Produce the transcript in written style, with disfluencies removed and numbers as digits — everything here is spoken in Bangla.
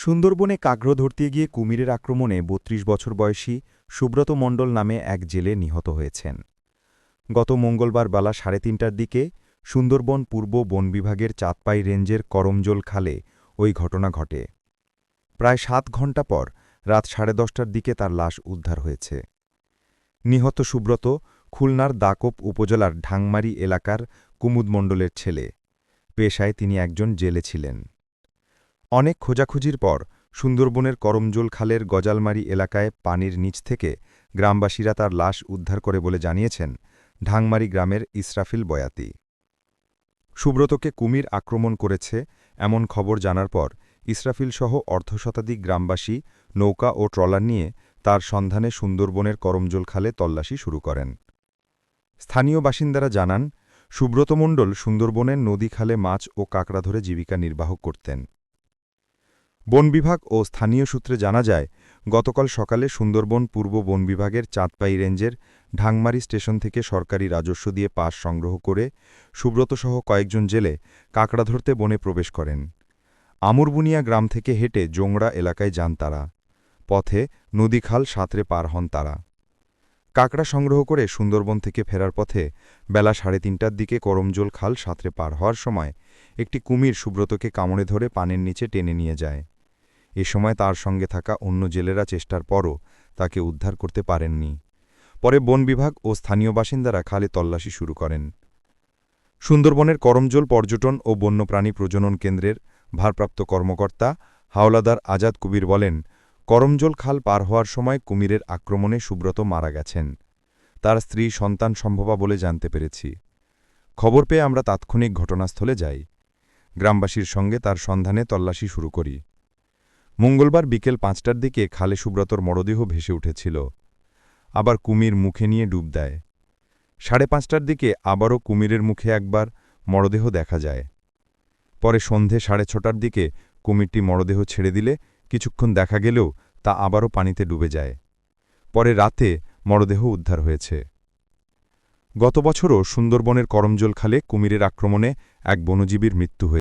সুন্দরবনে কাকড় ধরতে গিয়ে কুমিরের আক্রমণে ৩২ বছর বয়সী সুব্রত মণ্ডল নামে এক জেলে নিহত হয়েছেন। গত মঙ্গলবার বেলা ৩:৩০টার দিকে সুন্দরবন পূর্ব বন বিভাগের চাঁদপাই রেঞ্জের করমজোল খালে ওই ঘটনা ঘটে। প্রায় ৭ ঘণ্টা পর রাত ১০:৩০টার দিকে তার লাশ উদ্ধার হয়েছে। নিহত সুব্রত খুলনার দাকোপ উপজেলার ঢাংমারি এলাকার কুমুদ মণ্ডলের ছেলে। পেশায় তিনি একজন জেলে ছিলেন। অনেক খোঁজাখুঁজির পর সুন্দরবনের করমজোল খালের গজালমারি এলাকায় পানির নিচ থেকে গ্রামবাসীরা তার লাশ উদ্ধার করে বলে জানিয়েছেন ঢাংমারি গ্রামের ইসরাফিল বয়াতি। সুব্রতকে কুমির আক্রমণ করেছে এমন খবর জানার পর ইসরাফিলসহ অর্ধশতাধিক গ্রামবাসী নৌকা ও ট্রলার নিয়ে তার সন্ধানে সুন্দরবনের করমজোল খালে তল্লাশি শুরু করেন। স্থানীয় বাসিন্দারা জানান, সুব্রত মণ্ডল সুন্দরবনের নদী খালে মাছ ও কাঁকড়া ধরে জীবিকা নির্বাহ করতেন। বন বিভাগ ও স্থানীয় সূত্রে জানা যায়, গতকাল সকালে সুন্দরবন পূর্ব বন বিভাগের চাঁদপাই রেঞ্জের ঢাংমারি স্টেশন থেকে সরকারি রাজস্ব দিয়ে পাস সংগ্রহ করে সুব্রতসহ কয়েকজন জেলে কাঁকড়া ধরতে বনে প্রবেশ করেন। আমুরবুনিয়া গ্রাম থেকে হেঁটে জোংড়া এলাকায় যান তারা। পথে নদীখাল সাঁতরে পার হন তারা। কাঁকড়া সংগ্রহ করে সুন্দরবন থেকে ফেরার পথে বেলা ৩:৩০টার দিকে করমজোল খাল সাঁতরে পার হওয়ার সময় একটি কুমির সুব্রতকে কামড়ে ধরে পানির নিচে টেনে নিয়ে যায়। এ সময় তার সঙ্গে থাকা অন্য জেলেরা চেষ্টার পরও তাকে উদ্ধার করতে পারেননি। পরে বন বিভাগ ও স্থানীয় বাসিন্দারা খালে তল্লাশি শুরু করেন। সুন্দরবনের করমজোল পর্যটন ও বন্যপ্রাণী প্রজনন কেন্দ্রের ভারপ্রাপ্ত কর্মকর্তা হাওলাদার আজাদ কবির বলেন, করমজোল খাল পার হওয়ার সময় কুমিরের আক্রমণে সুব্রত মারা গেছেন। তার স্ত্রী সন্তান সম্ভবা বলে জানতে পেরেছি। খবর পেয়ে আমরা তাৎক্ষণিক ঘটনাস্থলে যাই। গ্রামবাসীর সঙ্গে তার সন্ধানে তল্লাশি শুরু করি। মঙ্গলবার বিকেল ৫টার দিকে খালে সুব্রতর মরদেহ ভেসে উঠেছিল। আবার কুমির মুখে নিয়ে ডুব দেয়। ৫:৩০টার দিকে আবারও কুমিরের মুখে একবার মরদেহ দেখা যায়। পরে সন্ধে ৬:৩০টার দিকে কুমিরটি মরদেহ ছেড়ে দিলে কিছুক্ষণ দেখা গেলেও তা আবারও পানিতে ডুবে যায়। পরে রাতে মরদেহ উদ্ধার হয়েছে। গত বছরও সুন্দরবনের করমজোল খালে কুমিরের আক্রমণে এক বনজীবীর মৃত্যু হয়েছে।